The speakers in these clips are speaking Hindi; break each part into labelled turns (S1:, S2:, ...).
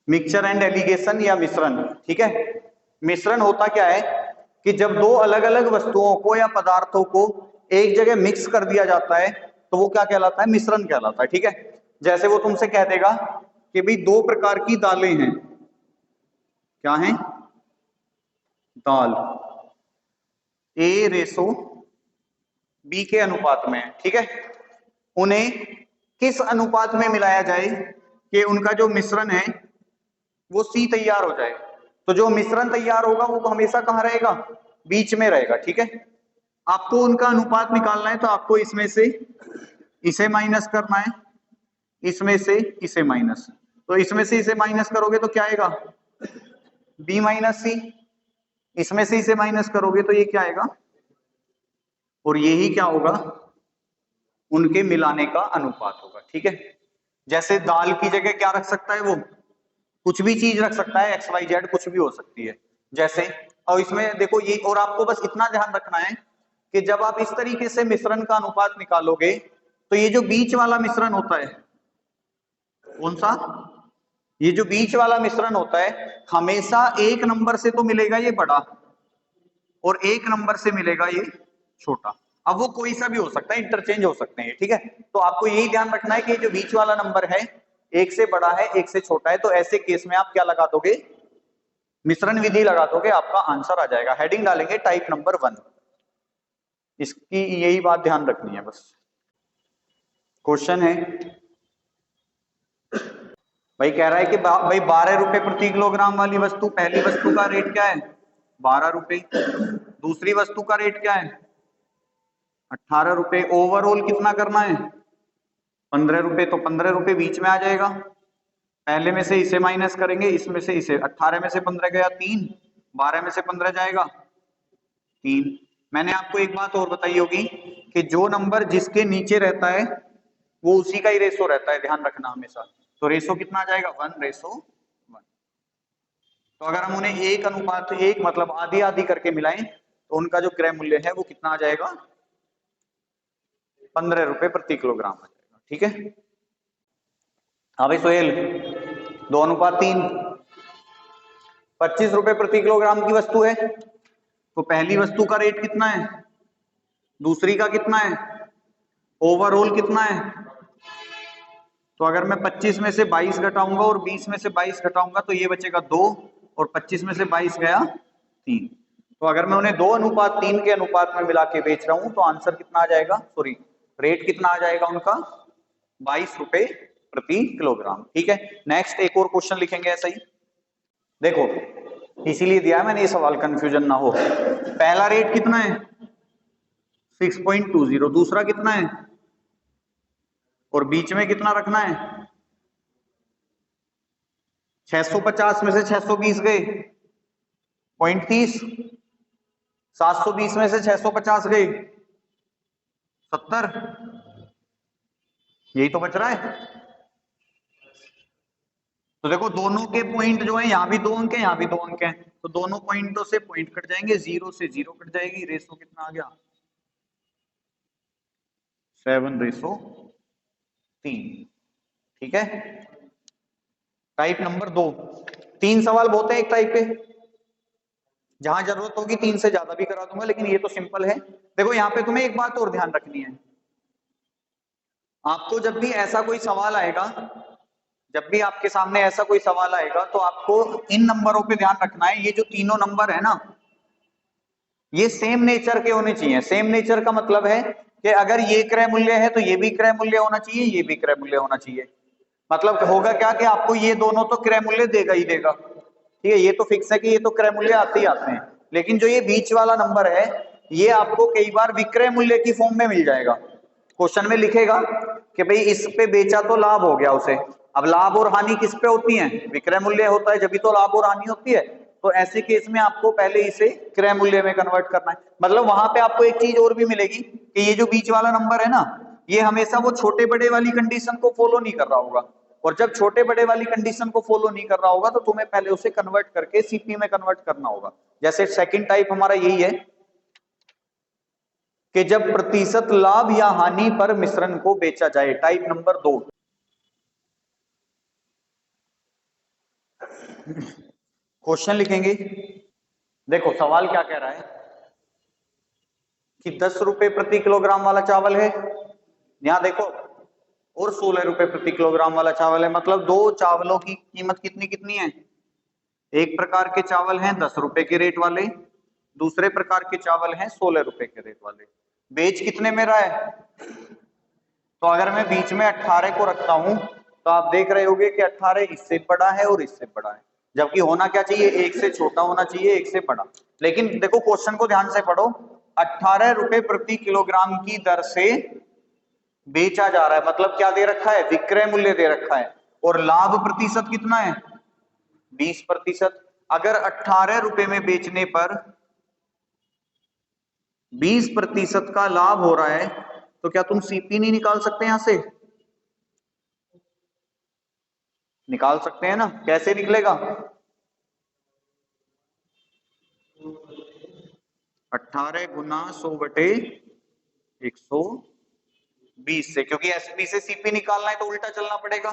S1: मिक्सचर एंड एलिगेशन या मिश्रण, ठीक है। मिश्रण होता क्या है कि जब दो अलग अलग वस्तुओं को या पदार्थों को एक जगह मिक्स कर दिया जाता है तो वो क्या कहलाता है, मिश्रण कहलाता है, ठीक है। जैसे वो तुमसे कह देगा कि भाई दो प्रकार की दालें हैं, क्या हैं, दाल A/B के अनुपात में है, ठीक है। उन्हें किस अनुपात में मिलाया जाए कि उनका जो मिश्रण है वो C तैयार हो जाए। तो जो मिश्रण तैयार होगा वो हमेशा कहाँ रहेगा, बीच में रहेगा, ठीक है। आपको उनका अनुपात निकालना है तो आपको इसमें से इसे माइनस करना है, इसमें से इसे माइनस, तो इसमें से इसे माइनस करोगे तो क्या आएगा, B माइनस C, इसमें से इसे माइनस करोगे तो ये क्या आएगा, और यही क्या होगा, उनके मिलाने का अनुपात होगा, ठीक है। जैसे दाल की जगह क्या रख सकता है वो, कुछ भी चीज रख सकता है, XYZ कुछ भी हो सकती है जैसे। और इसमें देखो ये, और आपको बस इतना ध्यान रखना है कि जब आप इस तरीके से मिश्रण का अनुपात निकालोगे तो ये जो बीच वाला मिश्रण होता है, कौन सा, ये जो बीच वाला मिश्रण होता है हमेशा एक नंबर से तो मिलेगा ये बड़ा और एक नंबर से मिलेगा ये छोटा। अब वो कोई सा भी हो सकता है, इंटरचेंज हो सकते हैं, ठीक है। तो आपको यही ध्यान रखना है कि जो बीच वाला नंबर है एक से बड़ा है एक से छोटा है, तो ऐसे केस में आप क्या लगा दोगे, मिश्रण विधि लगा दोगे, आपका आंसर आ जाएगा। हेडिंग डालेंगे टाइप नंबर 1, इसकी यही बात ध्यान रखनी है बस। क्वेश्चन है भाई, कह रहा है कि भाई 12 रुपए प्रति किलोग्राम वाली वस्तु, पहली वस्तु का रेट क्या है 12 रुपए, दूसरी वस्तु का रेट क्या है 18 रुपए, ओवरऑल कितना करना है 15 रुपए, तो 15 रुपए बीच में आ जाएगा। पहले में से इसे माइनस करेंगे, इसमें से इसे, 18 में से 15 गया 3, 12 में से 15 जाएगा 3। मैंने आपको एक बात और बताई होगी कि जो नंबर जिसके नीचे रहता है वो उसी का ही रेशो रहता है, ध्यान रखना हमेशा। तो रेशो कितना आ जाएगा 1:1। तो अगर हम उन्हें एक अनुपात एक मतलब आधी आधी करके मिलाएं तो उनका जो क्रय मूल्य है वो कितना आ जाएगा, 15 रुपए प्रति किलोग्राम आ जाएगा, ठीक है। हाँ भाई सोहेल, 2:3, 25 रुपए प्रति किलोग्राम की वस्तु है, तो पहली वस्तु का रेट कितना है, दूसरी का कितना है, ओवरऑल कितना है। तो अगर मैं 25 में से 22 घटाऊंगा और 20 में से 22 घटाऊंगा तो ये बचेगा 2, और 25 में से 22 गया 3। तो अगर मैं उन्हें 2:3 के अनुपात में मिला के बेच रहा हूं तो आंसर कितना आ जाएगा, सॉरी रेट कितना आ जाएगा उनका, 22 रुपए प्रति किलोग्राम, ठीक है। नेक्स्ट एक और क्वेश्चन लिखेंगे ऐसा ही, देखो इसीलिए दिया है मैंने ये सवाल, कंफ्यूजन ना हो। पहला रेट कितना है 6.20, दूसरा कितना है, और बीच में कितना रखना है, 650 में से 620 गए 0.30, 720 में से 650 गए 70, यही तो बच रहा है। तो देखो दोनों के पॉइंट जो है, यहाँ भी 2 अंक है यहाँ भी 2 अंक है, तो दोनों पॉइंटों से पॉइंट कट जाएंगे, 0 से 0 कट जाएगी, रेशो कितना आ गया 7:3, ठीक है। टाइप नंबर 2, 3 सवाल बहुत है एक टाइप पे, जहां जरूरत होगी 3 से ज्यादा भी करा दूंगा, लेकिन ये तो सिंपल है। देखो यहाँ पे तुम्हें एक बात और ध्यान रखनी है, आपको जब भी ऐसा कोई सवाल आएगा, जब भी आपके सामने ऐसा कोई सवाल आएगा तो आपको इन नंबरों पे ध्यान रखना है। ये जो तीनों नंबर है ना, ये सेम नेचर के होने चाहिए। सेम नेचर का मतलब है कि अगर ये क्रय मूल्य है तो ये भी क्रय मूल्य होना चाहिए, ये भी क्रय मूल्य होना चाहिए। मतलब होगा क्या कि आपको ये दोनों तो क्रय मूल्य देगा ही देगा, ठीक है, ये तो फिक्स है कि ये तो क्रय मूल्य आते ही आते हैं। लेकिन जो ये बीच वाला नंबर है ये आपको कई बार विक्रय मूल्य की फॉर्म में मिल जाएगा। क्वेश्चन में लिखेगा कि भाई इस पे बेचा तो लाभ हो गया उसे। अब लाभ और हानि किस पे होती है, विक्रय मूल्य होता है, जब भी तो लाभ और हानि होती है। तो ऐसे केस में आपको पहले इसे क्रय मूल्य में कन्वर्ट करना है। मतलब वहां पे आपको एक चीज और भी मिलेगी कि ये जो बीच वाला नंबर है ना, ये हमेशा वो छोटे बड़े वाली कंडीशन को फॉलो नहीं कर रहा होगा, और जब छोटे बड़े वाली कंडीशन को फॉलो नहीं कर रहा होगा तो तुम्हें पहले उसे कन्वर्ट करके सीपी में कन्वर्ट करना होगा। जैसे सेकंड टाइप हमारा यही है कि जब प्रतिशत लाभ या हानि पर मिश्रण को बेचा जाए, टाइप नंबर 2। क्वेश्चन लिखेंगे। देखो सवाल क्या कह रहा है कि 10 रुपए प्रति किलोग्राम वाला चावल है, यहां देखो, और 16 रुपए प्रति किलोग्राम वाला चावल है, मतलब दो चावलों की कीमत कितनी कितनी है। एक प्रकार के चावल हैं 10 रुपए के रेट वाले, दूसरे प्रकार के चावल हैं 16 रुपए के रेट वाले। बेच कितने में रहा है? तो अगर मैं बीच में 18 को रखता हूं तो आप देख रहे होंगे कि 18 इससे बड़ा है और इससे बड़ा है, जबकि होना क्या चाहिए, एक से छोटा होना चाहिए, एक से बड़ा। लेकिन देखो क्वेश्चन को ध्यान से पढ़ो, 18 रुपए प्रति किलोग्राम की दर से बेचा जा रहा है, मतलब क्या दे रखा है, विक्रय मूल्य दे रखा है, और लाभ प्रतिशत कितना है, 20%। अगर 18 रुपए में बेचने पर 20% का लाभ हो रहा है, तो क्या तुम सीपी नहीं निकाल सकते? यहां से निकाल सकते हैं ना, कैसे निकलेगा? 18 गुना 100/120 से, क्योंकि एसपी से सीपी निकालना है तो उल्टा चलना पड़ेगा।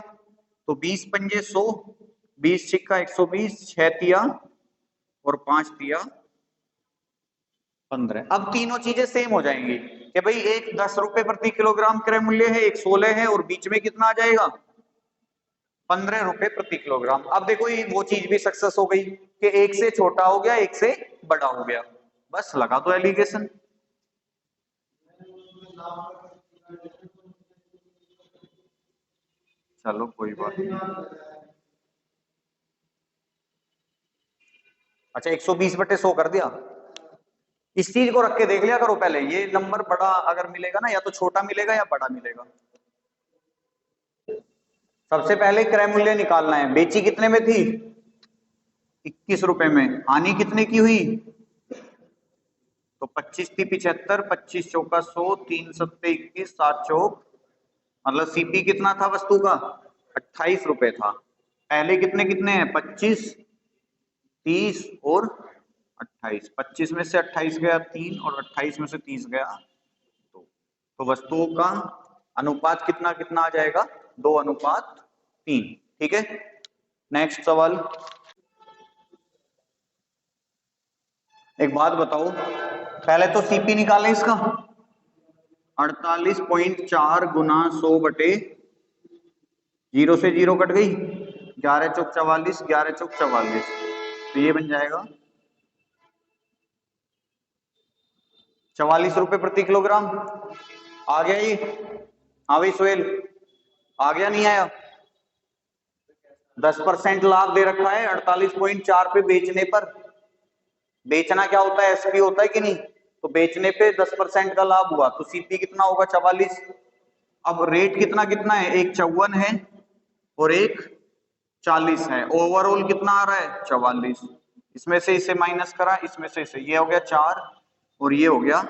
S1: तो 20 पंजे 100, 20 छिक्का 120, 6 तिया और 5 तिया 15। अब तीनों चीजें सेम हो जाएंगी कि भाई एक 10 रुपए प्रति किलोग्राम क्रय मूल्य है, एक 16 है, और बीच में कितना आ जाएगा, 15 रुपए प्रति किलोग्राम। अब देखो ये वो चीज भी सक्सेस हो गई कि एक से छोटा हो गया, एक से बड़ा हो गया, बस लगा दो एलिगेशन। चलो कोई बात नहीं। अच्छा 120/100 कर दिया। इस चीज को रख के देख लिया करो पहले, ये नंबर बड़ा अगर मिलेगा ना, या तो छोटा मिलेगा या बड़ा मिलेगा। सबसे पहले क्रय मूल्य निकालना है, बेची कितने में थी, 21 रुपए में, हानि कितने की हुई, तो 25 थी 75, 25 चौका 100, 3 सत्ते 21, 7 चौक, मतलब सीपी कितना था वस्तु का, 28 रुपए था। पहले कितने कितने हैं, 25, 30 और 28, 25 में से 28 गया 3, और 28 में से 30 गया 2, तो वस्तुओं का अनुपात कितना कितना आ जाएगा, 2:3। ठीक है, नेक्स्ट सवाल। एक बात बताओ, पहले तो सीपी निकालें इसका, 48.4 गुना 100/0 से 0 कट गई, 11 चौक 44, 11 चौक 44, तो ये बन जाएगा 44 रुपए प्रति किलोग्राम। आ गया ये? हाँ भाई सुहेल, आ गया नहीं आया? 10% लाभ दे रखा है 48.4 पे बेचने पर। बेचना क्या होता है, एसपी होता है कि नहीं, तो बेचने पे 10% का लाभ हुआ, तो सीपी कितना होगा, 44। अब रेट कितना कितना है, एक 54 है और एक 40 है, ओवरऑल कितना आ रहा है, 44। इसमें से इसे माइनस करा, इसमें से इसे, ये हो गया 4 और ये हो गया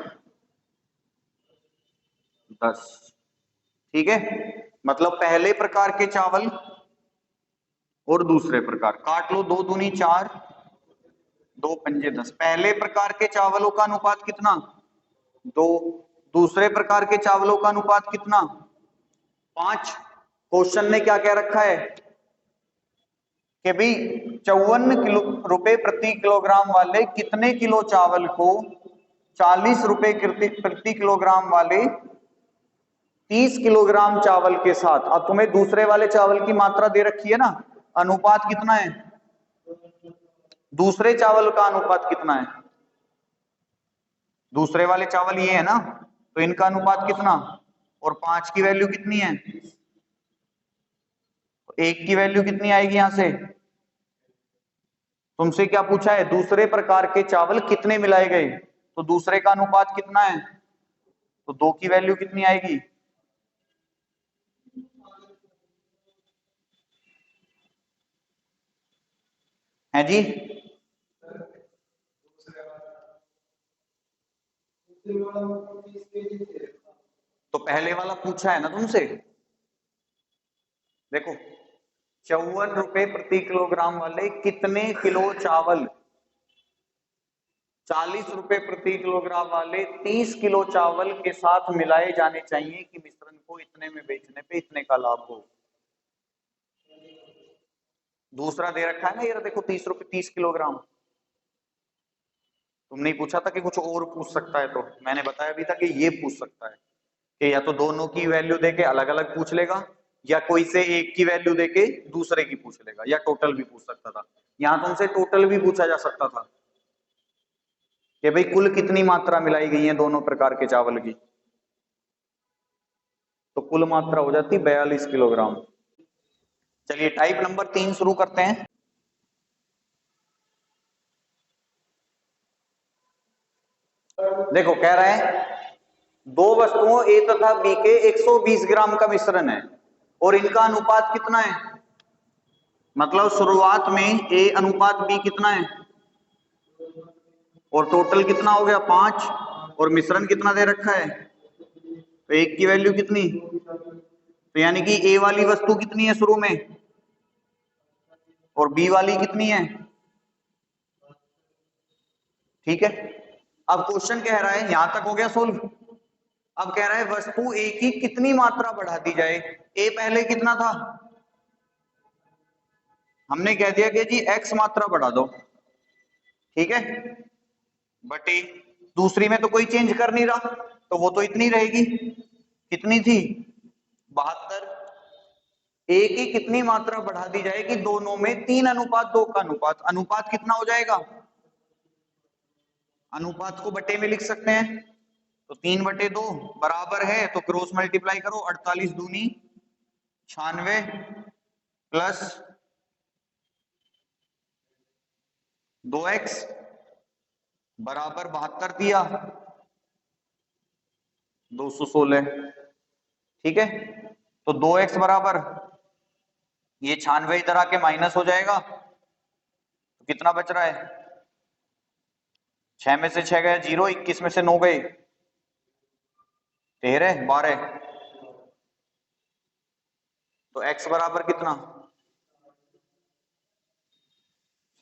S1: 10। ठीक है, मतलब पहले प्रकार के चावल और दूसरे प्रकार, काट लो, 2 दूनी 4, 2 पंजे 10। पहले प्रकार के चावलों का अनुपात कितना, 2, दूसरे प्रकार के चावलों का अनुपात कितना, 5। क्वेश्चन ने क्या कह रखा है कि भाई 54 रुपए प्रति किलोग्राम वाले कितने किलो चावल को 40 रुपए प्रति किलोग्राम वाले 30 किलोग्राम चावल के साथ, अब तुम्हें दूसरे वाले चावल की मात्रा दे रखी है ना, अनुपात कितना है, दूसरे चावल का अनुपात कितना है, दूसरे वाले चावल ये है ना, तो इनका अनुपात कितना, और 5 की वैल्यू कितनी है, तो 1 की वैल्यू कितनी आएगी यहां से, तुमसे क्या पूछा है, दूसरे प्रकार के चावल कितने मिलाए गए, तो दूसरे का अनुपात कितना है, तो 2 की वैल्यू कितनी आएगी, है जी। तो पहले वाला पूछा है ना तुमसे, देखो 54 रुपए प्रति किलोग्राम वाले कितने किलो चावल 40 रुपए प्रति किलोग्राम वाले 30 किलो चावल के साथ मिलाए जाने चाहिए कि मिश्रण को इतने में बेचने पे इतने का लाभ हो। दूसरा दे रखा है ना, ये देखो 30 किलोग्राम। तुमने ही पूछा था कि कुछ और पूछ सकता है, तो मैंने बताया भी था कि ये पूछ सकता है कि या तो दोनों की वैल्यू देके अलग अलग पूछ लेगा, या कोई से एक की वैल्यू देके दूसरे की पूछ लेगा, या टोटल भी पूछ सकता था। यहां तुमसे टोटल भी पूछा जा सकता था कि भाई कुल कितनी मात्रा मिलाई गई है दोनों प्रकार के चावल की, तो कुल मात्रा हो जाती 42 किलोग्राम। चलिए टाइप नंबर 3 शुरू करते हैं। देखो कह रहा है दो वस्तुओं ए तथा बी के 120 ग्राम का मिश्रण है और इनका अनुपात कितना है। मतलब शुरुआत में ए अनुपात बी कितना है, और टोटल कितना हो गया 5, और मिश्रण कितना दे रखा है, तो एक की वैल्यू कितनी, तो यानी कि ए वाली वस्तु कितनी है शुरू में, और बी वाली कितनी है। ठीक है, अब क्वेश्चन कह रहा है, यहां तक हो गया सोल्व। अब कह रहा है वस्तु ए की कितनी मात्रा बढ़ा दी जाए। ए पहले कितना था, हमने कह दिया कि जी एक्स मात्रा बढ़ा दो, ठीक है, बटे दूसरी में तो कोई चेंज कर नहीं रहा, तो वो तो इतनी रहेगी। कितनी थी 72। ए की कितनी मात्रा बढ़ा दी जाए कि दोनों में 3:2 का अनुपात, अनुपात कितना हो जाएगा, अनुपात को बटे में लिख सकते हैं, तो 3/2 बराबर है, तो क्रॉस मल्टीप्लाई करो, 48 दूनी 96 प्लस 2x बराबर 72 दिया 216। ठीक है, तो 2x बराबर ये 96 इधर आके माइनस हो जाएगा, तो कितना बच रहा है, 6 में से 6 गया 0, 21 में से 9 गए 13 12, तो x बराबर कितना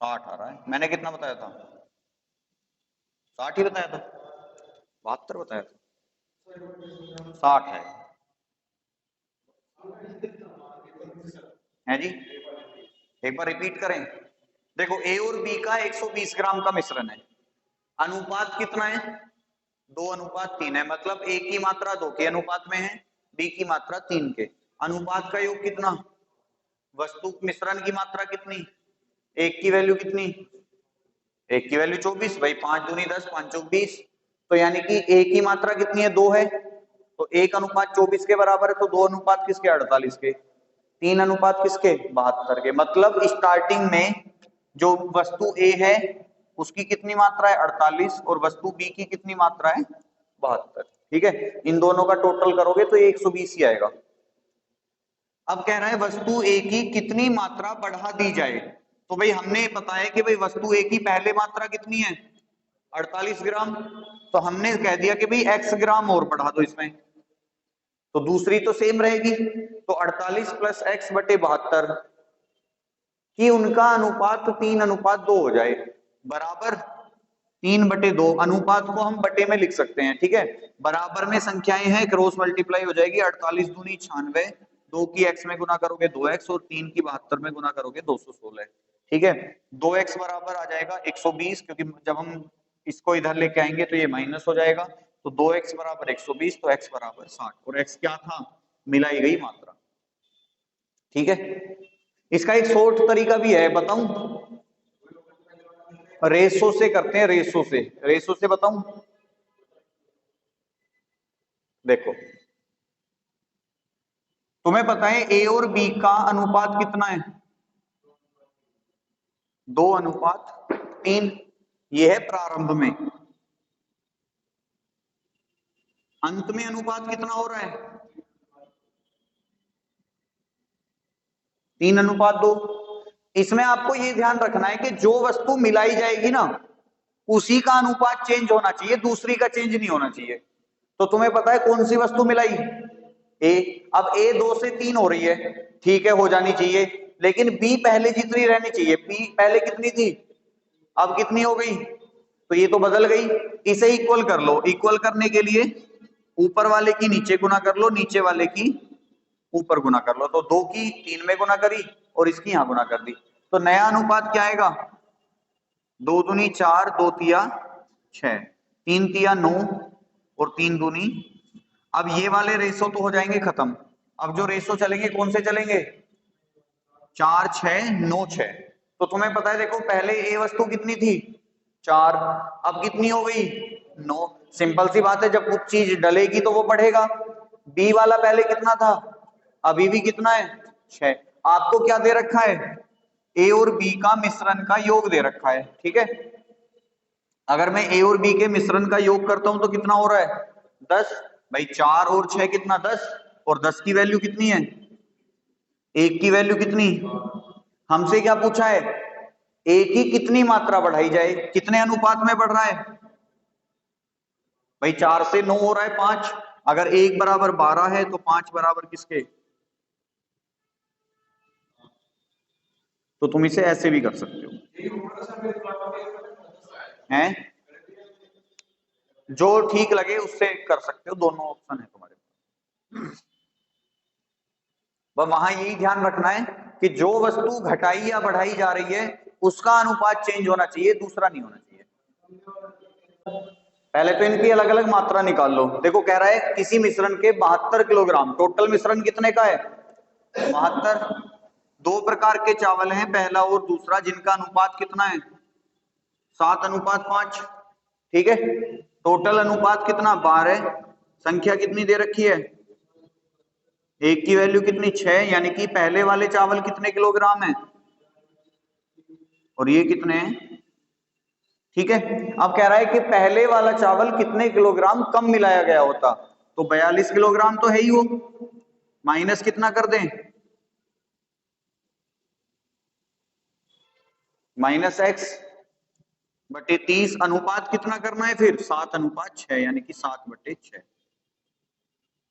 S1: 60 आ रहा है। मैंने कितना बताया था, 60 ही बताया था, 72 बताया था, 60 है जी। एक बार रिपीट करें, देखो ए और बी का 120 ग्राम का मिश्रण है, अनुपात कितना है 2:3 है, मतलब ए की मात्रा 2 के अनुपात में है, बी की मात्रा 3 के। अनुपात का योग कितना, वस्तु मिश्रण की मात्रा कितनी, एक की वैल्यू कितनी, एक की वैल्यू 24, भाई 5 दूनी 10 5 चौक 20, तो यानी कि ए की मात्रा कितनी है 2 है, तो 1:24 के बराबर है, तो 2 अनुपात किसके 48 के, 3 अनुपात किसके 72 के। मतलब स्टार्टिंग में जो वस्तु ए है उसकी कितनी मात्रा है 48, और वस्तु बी की कितनी मात्रा है 72। ठीक है, इन दोनों का टोटल करोगे तो ये 120 ही आएगा। अब कह रहा है वस्तु ए की कितनी मात्रा बढ़ा दी जाए, तो भाई हमने पता है कि भाई वस्तु ए की पहले मात्रा कितनी है 48 ग्राम, तो हमने कह दिया कि भाई x ग्राम और बढ़ा दो इसमें, तो दूसरी तो सेम रहेगी, तो 48 प्लस x बटे 72 कि उनका अनुपात 3:2 हो जाए, बराबर 3/2। अनुपात को हम बटे में लिख सकते हैं, ठीक है, बराबर में संख्याएं हैं, क्रॉस मल्टीप्लाई हो जाएगी, 48 दूनी 96, 2 की x में गुना करोगे 2x, और 3 की 72 में गुना करोगे 216। ठीक है, 2x बराबर आ जाएगा 120, क्योंकि जब हम इसको इधर लेके आएंगे तो ये माइनस हो जाएगा, तो 2x बराबर 120, तो x बराबर 60, और x क्या था, मिलाई गई मात्रा। ठीक है, इसका एक शॉर्ट तरीका भी है, बताऊं, रेशो से करते हैं, रेशो से बताऊं। देखो तुम्हें पता है ए और बी का अनुपात कितना है 2:3, ये है प्रारंभ में, अंत में अनुपात कितना हो रहा है 3:2। इसमें आपको ये ध्यान रखना है कि जो वस्तु मिलाई जाएगी ना उसी का अनुपात चेंज होना चाहिए, दूसरी का चेंज नहीं होना चाहिए। तो तुम्हें पता है कौन सी वस्तु मिलाई, ए, अब ए 2 से 3 हो रही है, ठीक है, हो जानी चाहिए, लेकिन बी पहले जितनी रहनी चाहिए, बी पहले कितनी थी अब कितनी हो गई, तो ये तो बदल गई। इसे इक्वल कर लो, इक्वल करने के लिए ऊपर वाले की नीचे गुना कर लो, नीचे वाले की ऊपर गुना कर लो, तो 2 की 3 में गुना करी और इसकी यहां गुना कर दी, तो नया अनुपात क्या आएगा? 2 दूनी 4, 2 तिया 6, 3 तिया 9 और 3 दूनी। अब ये वाले रेशो तो हो जाएंगे खत्म। अब जो रेशो चलेंगे कौन से चलेंगे? 4 6 9 6। तो तुम्हें पता है, देखो पहले ए वस्तु कितनी थी? 4, अब कितनी हो गई? 9। सिंपल सी बात है, जब कुछ चीज डलेगी तो वो बढ़ेगा। बी वाला पहले कितना था? अभी भी कितना है? 6। आपको क्या दे रखा है? ए और बी का मिश्रण का योग दे रखा है, ठीक है। अगर मैं ए और बी के मिश्रण का योग करता हूं तो कितना हो रहा है? 10। भाई 4 और 6 कितना? 10। और 10 की वैल्यू कितनी है? 1 की वैल्यू कितनी? हमसे क्या पूछा है? ए की कितनी मात्रा बढ़ाई जाए, कितने अनुपात में बढ़ रहा है? भाई 4 से 9 हो रहा है 5। अगर 1 बराबर 12 है तो 5 बराबर किसके? तो तुम इसे ऐसे भी कर सकते हो, हैं? जो ठीक लगे उससे कर सकते हो, दोनों ऑप्शन है तुम्हारे पास। वहां यही ध्यान रखना है कि जो वस्तु घटाई या बढ़ाई जा रही है उसका अनुपात चेंज होना चाहिए, दूसरा नहीं होना चाहिए। पहले तो इनकी अलग अलग मात्रा निकाल लो। देखो कह रहा है किसी मिश्रण के 72 किलोग्राम। टोटल मिश्रण कितने का है? 72। दो प्रकार के चावल हैं, पहला और दूसरा, जिनका अनुपात कितना है? 7:5। ठीक है। टोटल अनुपात कितना? 12। संख्या कितनी दे रखी है? एक की वैल्यू कितनी? 6। यानी कि पहले वाले चावल कितने किलोग्राम है और ये कितने हैं? ठीक है। अब कह रहा है कि पहले वाला चावल कितने किलोग्राम कम मिलाया गया होता, तो 42 किलोग्राम तो है ही वो। माइनस कितना कर दें? -x बटे 30। अनुपात कितना करना है फिर? 7:6, यानी कि 7/6।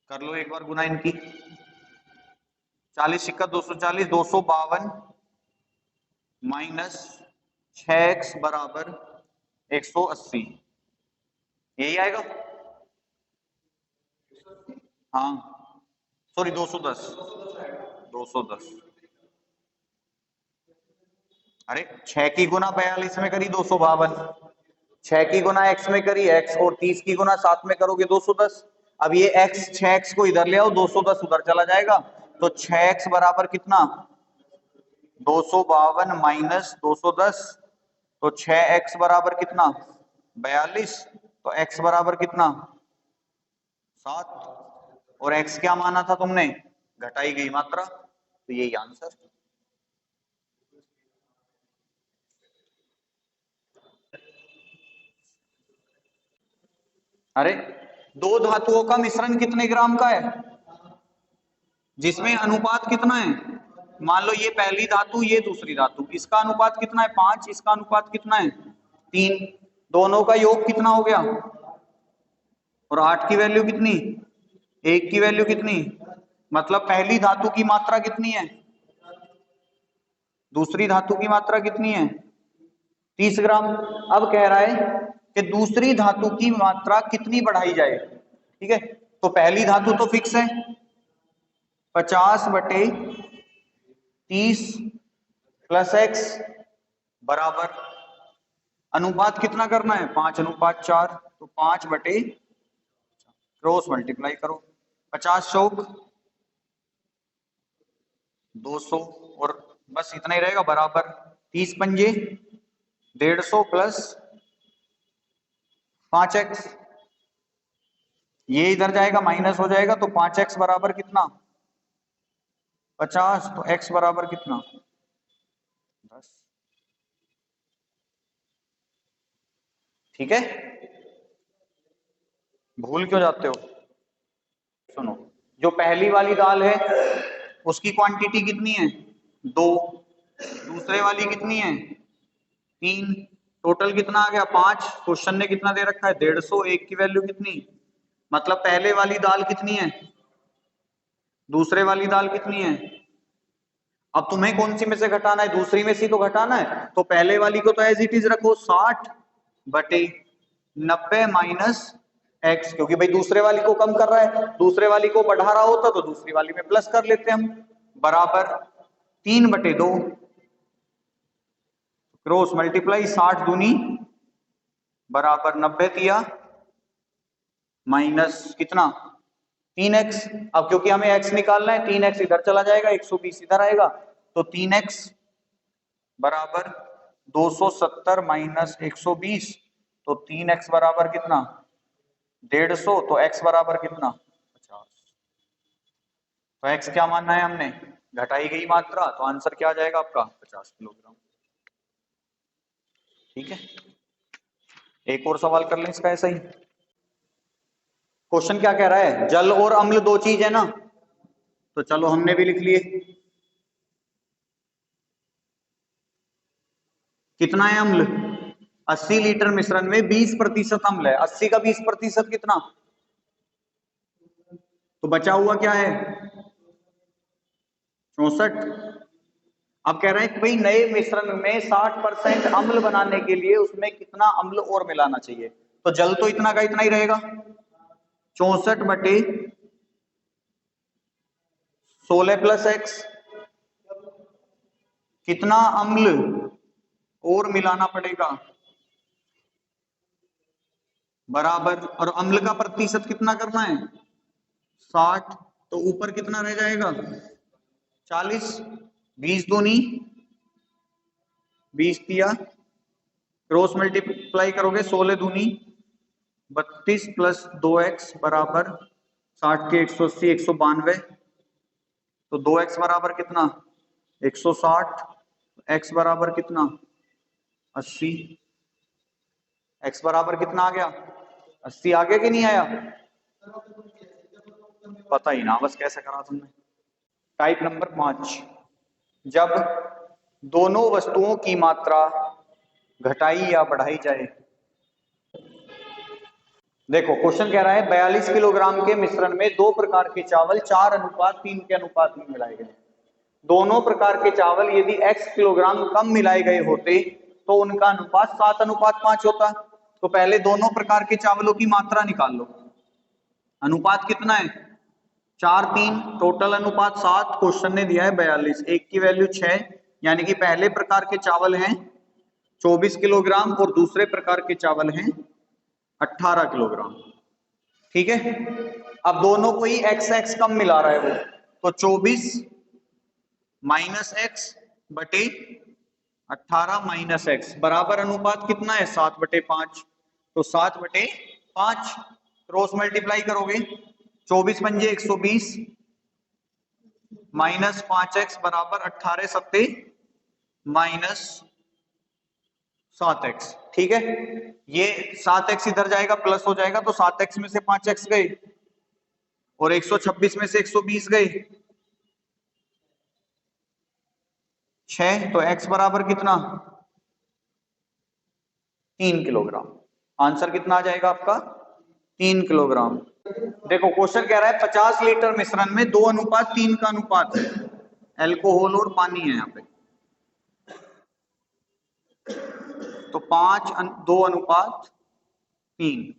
S1: कर लो एक बार गुना इनकी। 40 × 240, 252 माइनस 6x बराबर 180। यही आएगा? हाँ सॉरी, 210। 210। अरे 6 की गुना 42 में करी 252, 6 की गुना x में करी x, और 30 की गुना 7 में करोगे 210। अब ये x, 6x को इधर ले आओ, 210 उधर चला जाएगा, तो 6x बराबर कितना? 252 माइनस 210, तो 6x बराबर कितना? 42। तो x बराबर कितना? 7। और x क्या माना था तुमने? घटाई गई मात्रा। तो यही आंसर। अरे दो धातुओं का मिश्रण कितने ग्राम का है, जिसमें अनुपात कितना है? मान लो ये पहली धातु, ये दूसरी धातु, इसका अनुपात कितना है? 5। इसका अनुपात कितना है? 3। दोनों का योग कितना हो गया? और 8 की वैल्यू कितनी? 1 की वैल्यू कितनी? मतलब पहली धातु की मात्रा कितनी है? दूसरी धातु की मात्रा कितनी है? 30 ग्राम। अब कह रहा है कि दूसरी धातु की मात्रा कितनी बढ़ाई जाए, ठीक है। तो पहली धातु तो फिक्स है, 50/30 प्लस x बराबर, अनुपात कितना करना है? 5:4। तो 5 बटे, क्रॉस मल्टीप्लाई करो, 50 चौक 200, और बस इतना ही रहेगा बराबर। 30 पंजे 150 प्लस 5x, ये इधर जाएगा माइनस हो जाएगा, तो 5x बराबर कितना? 50। तो x बराबर कितना? 10। ठीक है। भूल क्यों जाते हो? सुनो, जो पहली वाली दाल है उसकी क्वांटिटी कितनी है? 2। दूसरे वाली कितनी है? 3। टोटल कितना आ गया? 5। क्वेश्चन ने कितना दे रखा है? 150। एक की वैल्यू कितनी? मतलब पहले वाली दाल कितनी है, दूसरे वाली दाल कितनी है? अब तुम्हें कौन सी में से घटाना है? दूसरी में से तो घटाना है, तो पहले वाली को तो एज इट इज रखो, 60/90 माइनस x, क्योंकि भाई दूसरे वाली को कम कर रहा है, दूसरे वाली को बढ़ा रहा होता तो दूसरी वाली में प्लस कर लेते हम, बराबर 3/2। क्रॉस मल्टीप्लाई 60 दूनी बराबर 90 दिया माइनस कितना 3x। अब क्योंकि हमें x निकालना है 3x इधर चला जाएगा 120 इधर आएगा तो 3x बराबर 270 माइनस 120 तो 3x बराबर कितना 150 तो x बराबर कितना 50। तो x क्या मानना है हमने घटाई गई मात्रा तो आंसर क्या आ जाएगा आपका 50 किलोग्राम। ठीक है एक और सवाल कर लें इसका ऐसा ही। क्वेश्चन क्या कह रहा है जल और अम्ल दो चीज है ना तो चलो हमने भी लिख लिए। कितना है अम्ल 80 लीटर मिश्रण में 20% अम्ल है 80 का 20% कितना तो बचा हुआ क्या है 64। अब कह रहे हैं कि भाई नए मिश्रण में 60% अम्ल बनाने के लिए उसमें कितना अम्ल और मिलाना चाहिए तो जल तो इतना का इतना ही रहेगा 64 बटे 16 प्लस x कितना अम्ल और मिलाना पड़ेगा बराबर और अम्ल का प्रतिशत कितना करना है 60 तो ऊपर कितना रह जाएगा 40 20 दूनी 20 दिया क्रॉस मल्टीप्लाई करोगे 16 दूनी 32 प्लस 2x बराबर 60 के 180 192 तो 2x बराबर कितना 160 x बराबर कितना 80 x बराबर कितना आ गया 80 आ गया कि नहीं आया पता ही ना बस कैसे करा तुमने। टाइप नंबर 5 जब दोनों वस्तुओं की मात्रा घटाई या बढ़ाई जाए। देखो क्वेश्चन कह रहा है 42 किलोग्राम के मिश्रण में दो प्रकार के चावल 4:3 के अनुपात में मिलाए गए। दोनों प्रकार के चावल यदि x किलोग्राम कम मिलाए गए होते तो उनका अनुपात 7:5 होता। तो पहले दोनों प्रकार के चावलों की मात्रा निकाल लो। अनुपात कितना है 4:3 टोटल अनुपात 7 क्वेश्चन ने दिया है 42 एक की वैल्यू 6 यानी कि पहले प्रकार के चावल हैं 24 किलोग्राम और दूसरे प्रकार के चावल हैं 18 किलोग्राम। ठीक है अब दोनों को ही एक्स एक्स कम मिला रहा है वो तो 24 माइनस एक्स बटे 18 माइनस एक्स बराबर अनुपात कितना है 7/5 तो 7/5 क्रॉस मल्टीप्लाई करोगे 24 पंजे 120 माइनस 5x बराबर 18 सत्ते माइनस 7x। ठीक है ये 7x इधर जाएगा प्लस हो जाएगा तो 7x में से 5x गए और 126 में से 120 गए 6 तो x बराबर कितना 3 किलोग्राम। आंसर कितना आ जाएगा आपका 3 किलोग्राम। देखो क्वेश्चन कह रहा है 50 लीटर मिश्रण में 2:3 का अनुपात है एल्कोहल और पानी है यहाँ पे तो 2:3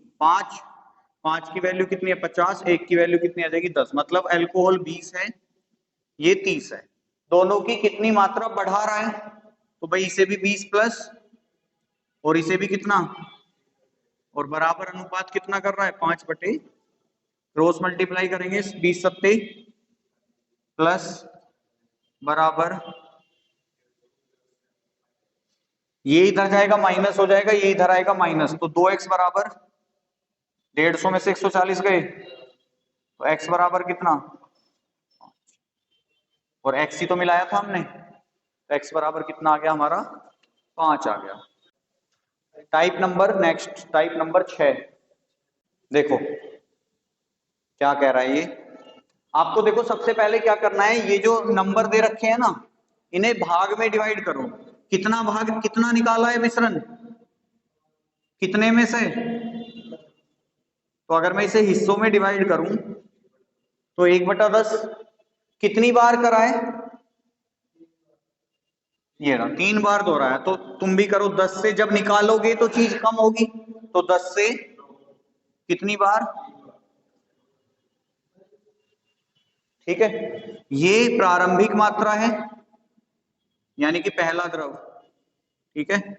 S1: 5 की वैल्यू कितनी है 50 एक की वैल्यू कितनी आ जाएगी 10 मतलब एल्कोहल 20 है ये 30 है दोनों की कितनी मात्रा बढ़ा रहा है तो भाई इसे भी 20 प्लस और इसे भी कितना और बराबर अनुपात कितना कर रहा है 5/, क्रॉस मल्टीप्लाई करेंगे 20 सत्ते प्लस बराबर ये इधर जाएगा माइनस हो जाएगा ये इधर आएगा माइनस तो 2x बराबर 150 में से 140 गए तो x बराबर कितना और x ही तो मिलाया था हमने तो x बराबर कितना आ गया हमारा 5 आ गया। Type number next type number 6 देखो क्या कह रहा है ये आपको देखो सबसे पहले क्या करना है ये जो नंबर दे रखे हैं ना इन्हें भाग में डिवाइड करो कितना भाग कितना निकाला है मिश्रण कितने में से तो अगर मैं इसे हिस्सों में डिवाइड करूं तो 1/10 कितनी बार कराए ये ना 3 बार दोहराया तो तुम भी करो 10 से जब निकालोगे तो चीज कम होगी तो 10 से कितनी बार ठीक है ये प्रारंभिक मात्रा है यानी कि पहला द्रव ठीक है,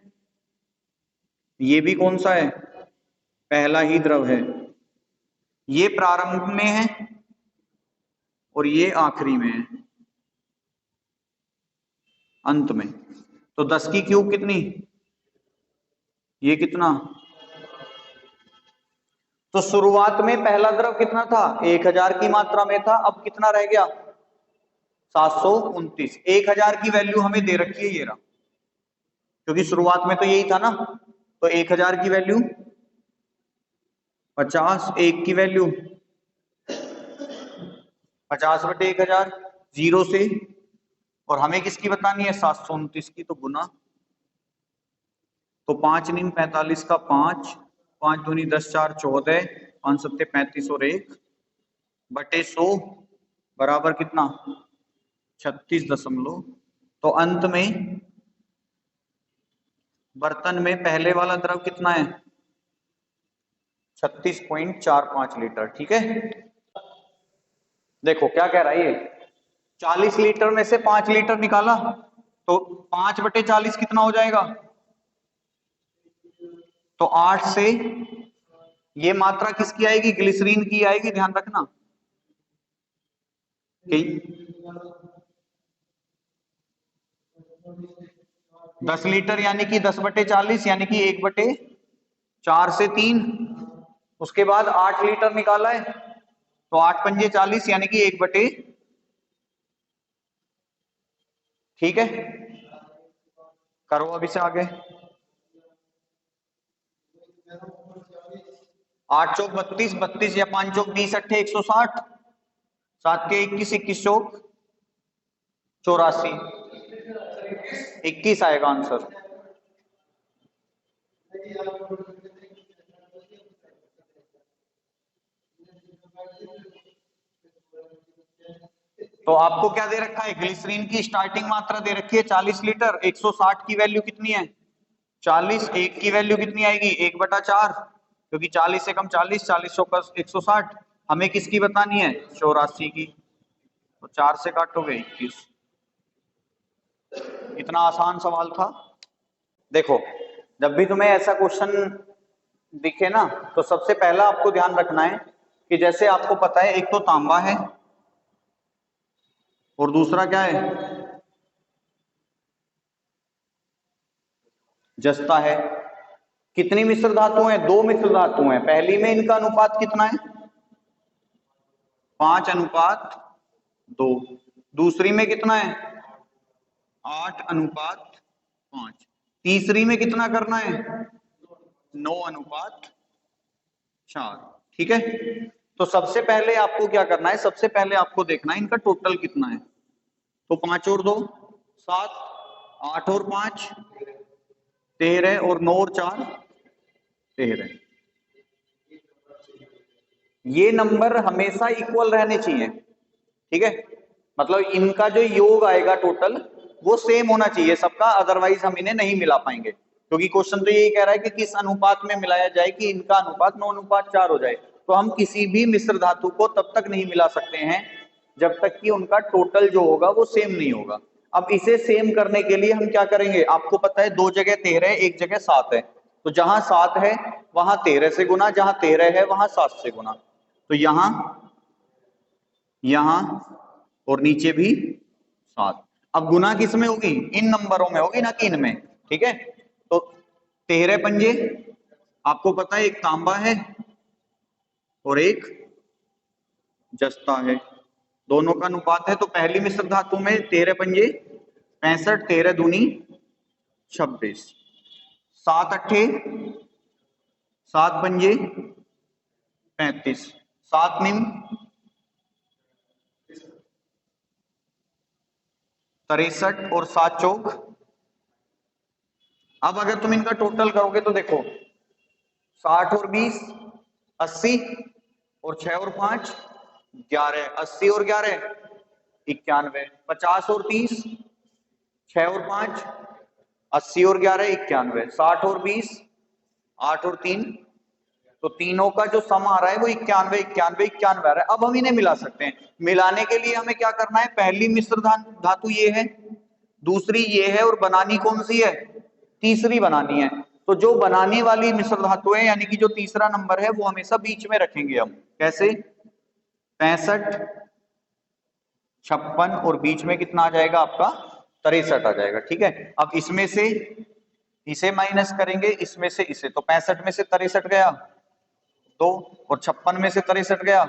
S1: ये भी कौन सा है, पहला ही द्रव है। ये प्रारंभ में है और ये आखिरी में है, अंत में। तो 10 की क्यूब कितनी, ये कितना। तो शुरुआत में पहला द्रव कितना था, 1000 की मात्रा में था, अब कितना रह गया, 729। 1000 की वैल्यू हमें दे रखी है, ये रहा, क्योंकि शुरुआत में तो यही था ना। तो 1000 की वैल्यू 50, 1 की वैल्यू 50/1000, 0 से, और हमें किसकी बतानी है, 729 की, तो गुना। तो 5 × 45 का 5, 5 दूनी 10, 4 14, 5 7 35 और 1 बटे 100 बराबर कितना, 36 दशमलव। तो अंत में बर्तन में पहले वाला द्रव कितना है, 36.45 लीटर। ठीक है, देखो क्या कह रहा है ये, 40 लीटर में से 5 लीटर निकाला, तो 5/40 कितना हो जाएगा, तो 8 से, ये मात्रा किसकी आएगी, ग्लिसरीन की आएगी, ध्यान रखना। 10 लीटर यानी कि 10/40 यानी कि 1/4 से 3, उसके बाद 8 लीटर निकाला है, तो 8 पंजे 40 यानी कि 1/, ठीक है। करो अब इसे आगे, 8 चौक 32, 32 या 5 चौक 20, 8 160, 7 के 21, 21 चौक 84, 21 आएगा आंसर। तो आपको क्या दे रखा है, ग्लिसरीन की स्टार्टिंग मात्रा दे रखी है 40 लीटर, 160 की वैल्यू कितनी है 40, 1 की वैल्यू कितनी आएगी 1/4, क्योंकि 40 से कम 40, 40 चौका 160, हमें किसकी बतानी है 84 की, तो 4 से काटोगे 21। इतना आसान सवाल था। देखो, जब भी तुम्हें ऐसा क्वेश्चन दिखे ना, तो सबसे पहला आपको ध्यान रखना है कि जैसे आपको पता है एक तो तांबा है और दूसरा क्या है, जस्ता है। कितनी मिश्र धातु हैं, 2 मिश्र धातु हैं। पहली में इनका अनुपात कितना है 5:2, दूसरी में कितना है 8:5, तीसरी में कितना करना है 9:4। ठीक है, तो सबसे पहले आपको क्या करना है, सबसे पहले आपको देखना है इनका टोटल कितना है। तो 5 और 2 7, 8 और 5 13, और 9 और 4 13। ये नंबर हमेशा इक्वल रहने चाहिए, ठीक है, मतलब इनका जो योग आएगा टोटल वो सेम होना चाहिए सबका, अदरवाइज हम इन्हें नहीं मिला पाएंगे, क्योंकि क्वेश्चन तो यही कह रहा है कि किस अनुपात में मिलाया जाए कि इनका अनुपात 9:4 हो जाए। तो हम किसी भी मिश्र धातु को तब तक नहीं मिला सकते हैं जब तक कि उनका टोटल जो होगा वो सेम नहीं होगा। अब इसे सेम करने के लिए हम क्या करेंगे, आपको पता है 2 जगह 13 है, 1 जगह 7 है, तो जहां 7 है वहां 13 से गुना, जहां 13 है वहां 7 से गुना। तो यहां यहां और नीचे भी 7। अब गुना किस में होगी, इन नंबरों में होगी ना कि इनमें, ठीक है। तो 13 पंजे, आपको पता है एक तांबा है और एक जस्ता है, दोनों का अनुपात है। तो पहली मिश्र धातु में 13 पंजे 65, 13 दूनी 26, 7 अट्ठे 7 पंजे 35, 7 निम 63 और 7 चौक। अब अगर तुम इनका टोटल करोगे तो देखो 60 और 20 80, और 6 और 5 11, 80 और 11 91, 50 और 30 6 और 5 80 और 11 91, 60 और 20 8 और 3, तो तीनों का जो सम आ रहा है वो 91 91 91 आ रहा है। अब हम इन्हें मिला सकते हैं। मिलाने के लिए हमें क्या करना है, पहली मिश्र धातु ये है, दूसरी ये है, और बनानी कौन सी है तीसरी बनानी है। तो जो बनाने वाली मिश्र धातु है यानी कि जो तीसरा नंबर है वो हमेशा बीच में रखेंगे हम। कैसे? 65, 56 और बीच में कितना आ जाएगा आपका? 63 आ जाएगा। ठीक है, अब इसमें से इसे माइनस करेंगे, इसमें से इसे, तो 65 में से 63 गया 2 और 56 में से 63 गया,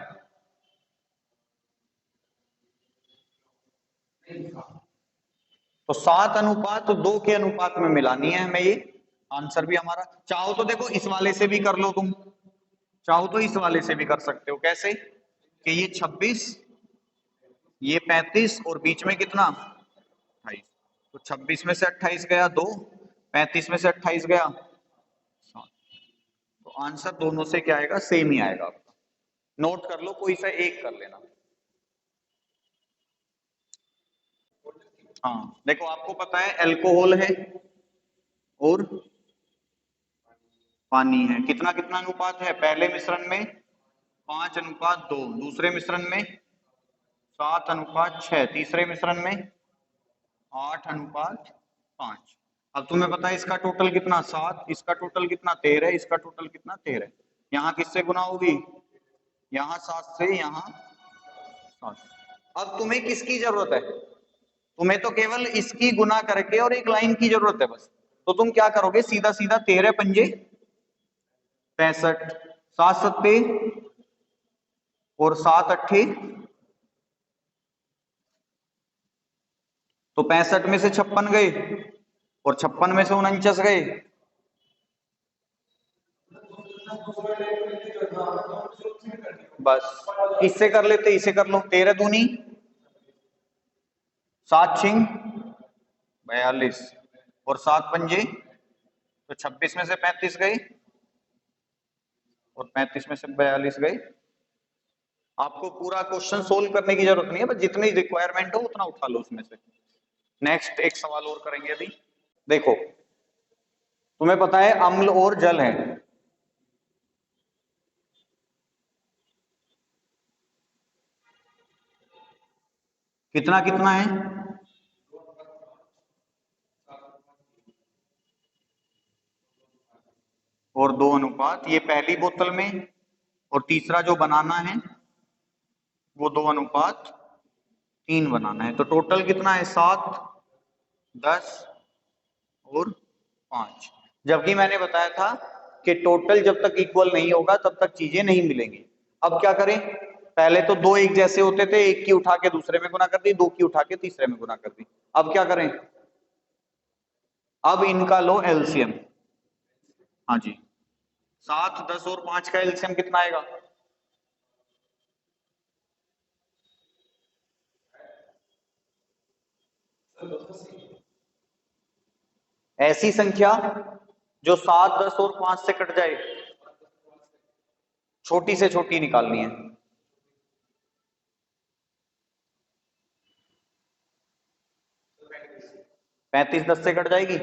S1: तो 7:2 के अनुपात में मिलानी है हमें ये। आंसर भी हमारा, चाहो तो देखो इस वाले से भी कर लो, तुम चाहो तो इस वाले से भी कर सकते हो। कैसे? कि ये 26, ये 35 और बीच में कितना? 28। तो 26 में से 28 गया 2, 35 में से 28 गया 7। तो आंसर दोनों से क्या आएगा? सेम ही आएगा आपका। नोट कर लो, कोई सा एक कर लेना। हाँ देखो, आपको पता है अल्कोहल है और पानी है, कितना कितना अनुपात है? पहले मिश्रण में 5:2, दूसरे मिश्रण में 7:6, तीसरे मिश्रण में 8:5। अब तुम्हें पता है इसका टोटल कितना? 7, इसका टोटल कितना? 13, इसका टोटल कितना? 13। यहाँ किससे गुना होगी? यहाँ 7 से, यहाँ 7। अब तुम्हें किसकी जरूरत है? तुम्हें तो केवल इसकी गुना करके और एक लाइन की जरूरत है बस। तो तुम क्या करोगे? सीधा सीधा 13 पंजे 65, 7 सत्ते और 7 अट्ठे, तो 65 में से 56 गए और 56 में से 49 गए। बस इससे कर लेते, इसे कर लो। 13 दूनी 7 छिंग 42 और 7 पंजे, तो 26 में से 35 गए और 35 में से 42 गए। आपको पूरा क्वेश्चन सोल्व करने की जरूरत नहीं है, बस जितनी रिक्वायरमेंट हो उतना उठा लो उसमें से। नेक्स्ट एक सवाल और करेंगे अभी। देखो, तुम्हें पता है अम्ल और जल है, कितना कितना है? और 2 अनुपात, ये पहली बोतल में, और तीसरा जो बनाना है वो 2:3 बनाना है। तो टोटल कितना है? 7, 10 और 5। जबकि मैंने बताया था कि टोटल जब तक इक्वल नहीं होगा तब तक चीजें नहीं मिलेंगी। अब क्या करें? पहले तो दो एक जैसे होते थे, एक की उठा के दूसरे में गुना कर दी, दो की उठा के तीसरे में गुना कर दी। अब क्या करें? अब इनका लो एलसीएम। हाँ जी, 7, 10 और 5 का एलसीएम कितना आएगा? ऐसी संख्या जो 7, 10 और 5 से कट जाए, छोटी से छोटी निकालनी है। 35 10 से कट जाएगी,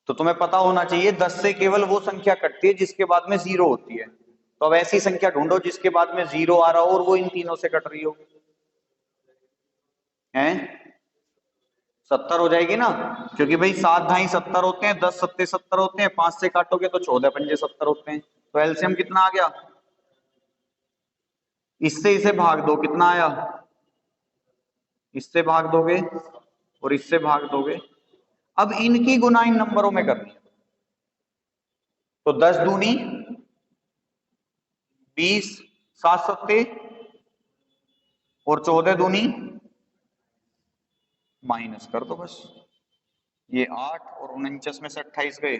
S1: तो तुम्हें पता होना चाहिए 10 से केवल वो संख्या कटती है जिसके बाद में 0 होती है। तो अब ऐसी संख्या ढूंढो जिसके बाद में 0 आ रहा हो और वो इन तीनों से कट रही हो। हैं? 70 हो जाएगी ना, क्योंकि भाई 7 ढाई 70 होते हैं, 10 सत्ते 70 होते हैं, 5 से काटोगे तो 14 पंजे 70 होते हैं। तो एलसीएम कितना आ गया? इससे इसे भाग दो, कितना आया? इससे भाग दोगे और इससे भाग दोगे। अब इनकी गुना इन नंबरों में करनी है। तो 10 दूनी 20, 7 सत्ते और 14 दूनी माइनस कर दो बस। ये 8 और 49 में से 28 गए,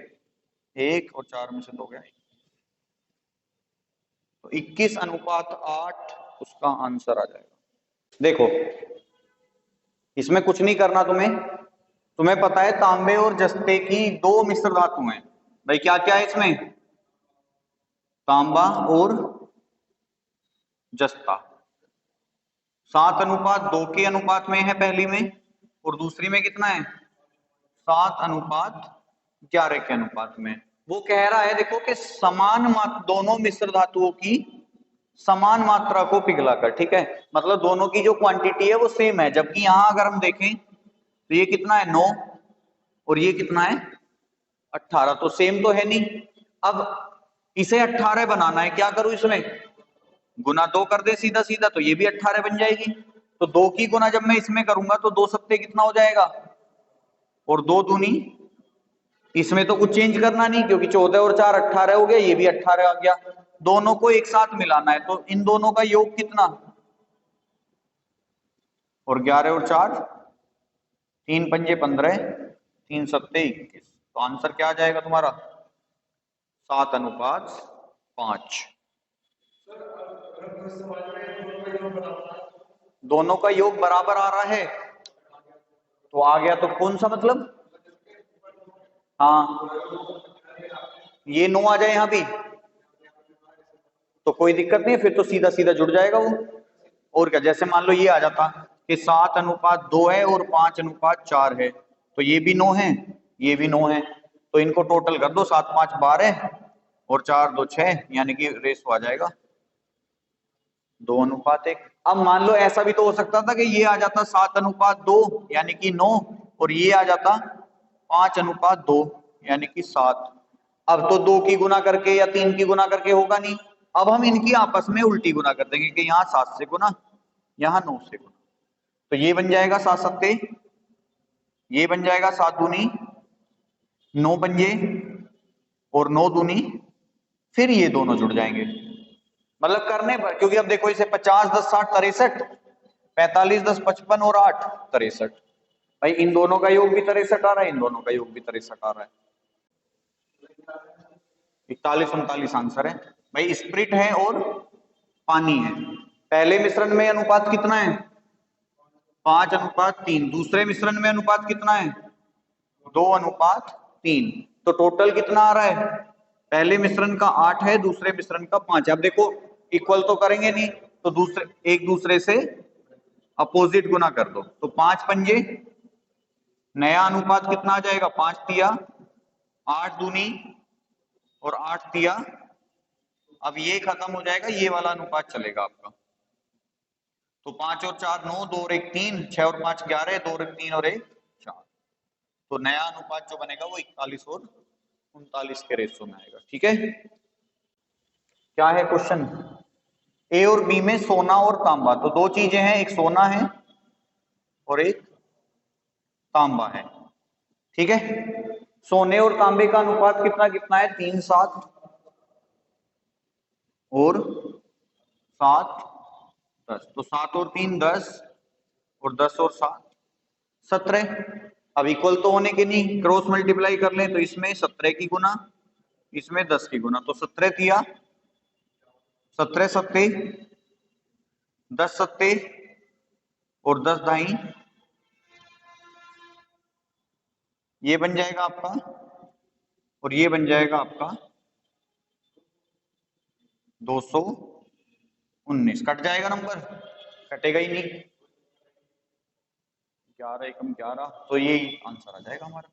S1: 1 और 4 में से 2 गया, तो 21:8 उसका आंसर आ जाएगा। देखो, इसमें कुछ नहीं करना तुम्हें। तुम्हें पता है तांबे और जस्ते की 2 मिश्र धातु हैं। भाई क्या क्या है इसमें? तांबा और जस्ता। 7:2 के अनुपात में है पहली में, और दूसरी में कितना है? 7:11 के अनुपात में। वो कह रहा है देखो कि समान दोनों मिश्र धातुओं की समान मात्रा को पिघलाकर, ठीक है, मतलब दोनों की जो क्वांटिटी है वो सेम है। जबकि यहां अगर हम देखें तो ये कितना है? 9 और ये कितना है 18, तो सेम तो है नहीं। अब इसे 18 बनाना है, क्या करूं इसमें, गुना 2 कर दे सीधा सीधा, तो ये भी 18 बन जाएगी। तो 2 की गुना जब मैं इसमें करूंगा तो 2 सत्ते कितना हो जाएगा, और 2 दूनी, इसमें तो कुछ चेंज करना नहीं क्योंकि 14 और 4 18 हो गया, ये भी 18 आ गया। दोनों को एक साथ मिलाना है, तो इन दोनों का योग कितना, और 11 और 4 3 पंजे 15, 3 सत्ते 21, तो आंसर क्या आ जाएगा तुम्हारा 7:5। दोनों का योग बराबर आ रहा है तो आ गया, तो कौन सा मतलब, हाँ ये 9 आ जाए यहां भी तो कोई दिक्कत नहीं है, फिर तो सीधा सीधा जुड़ जाएगा वो। और क्या, जैसे मान लो ये आ जाता कि 7:2 है और 5:4 है, तो ये भी 9 है, ये भी 9 है, तो इनको टोटल कर दो, 7 5 12 और 4 2 6, यानी कि रेशो आ जाएगा 2:1। अब मान लो ऐसा भी तो हो सकता था कि ये आ जाता 7:2 यानी कि 9, और ये आ जाता 5:2 यानी कि 7। अब तो 2 की गुना करके या 3 की गुना करके होगा नहीं, अब हम इनकी आपस में उल्टी गुना कर देंगे कि यहाँ 7 से गुना, यहाँ 9 से गुना, तो ये बन जाएगा 7 सत्ते, ये बन जाएगा 7 दूनी 9 पंजे और 9 दूनी, फिर ये दोनों जुड़ जाएंगे, मतलब करने पर, क्योंकि अब देखो इसे 50 10 60 63, 45 10 55 और 8 63, भाई इन दोनों का योग भी 63 आ रहा है, इन दोनों का योग भी 63 आ रहा है, 41 39 आंसर है। भाई स्प्रिट है और पानी है, पहले मिश्रण में अनुपात कितना है 5:3, दूसरे मिश्रण में अनुपात कितना है 2:3, तो टोटल कितना आ रहा है, पहले मिश्रण का 8 है, दूसरे मिश्रण का 5 है। अब देखो इक्वल तो करेंगे नहीं, तो दूसरे एक दूसरे से अपोजिट गुना कर दो, तो 5 पंजे, नया अनुपात कितना आ जाएगा 5 तिया 8 दूनी और 8 तिया, अब ये खत्म हो जाएगा, ये वाला अनुपात चलेगा आपका, तो 5 और 4 9, 2 और 1 3, 6 और 5 11, 2 और 1 3 और 1 4, तो नया अनुपात जो बनेगा वो 41 और 39 के रेशो में आएगा। ठीक है, क्या है क्वेश्चन, ए और बी में सोना और तांबा, तो दो चीजें हैं, एक सोना है और एक तांबा है। ठीक है, सोने और तांबे का अनुपात कितना कितना है 3 7 और 7 10, तो 7 और 3 10 और 10 और 7 17। अब इक्वल तो होने के नहीं, क्रॉस मल्टीप्लाई कर लें, तो इसमें 17 की गुना, इसमें 10 की गुना, तो 17 तिया 17 सत्ते 10 सत्ते और 10 दाई, ये बन जाएगा आपका, और ये बन जाएगा आपका 219, कट जाएगा नंबर, कटेगा ही नहीं, 11 एकम 11, तो यही आंसर आ जाएगा हमारा।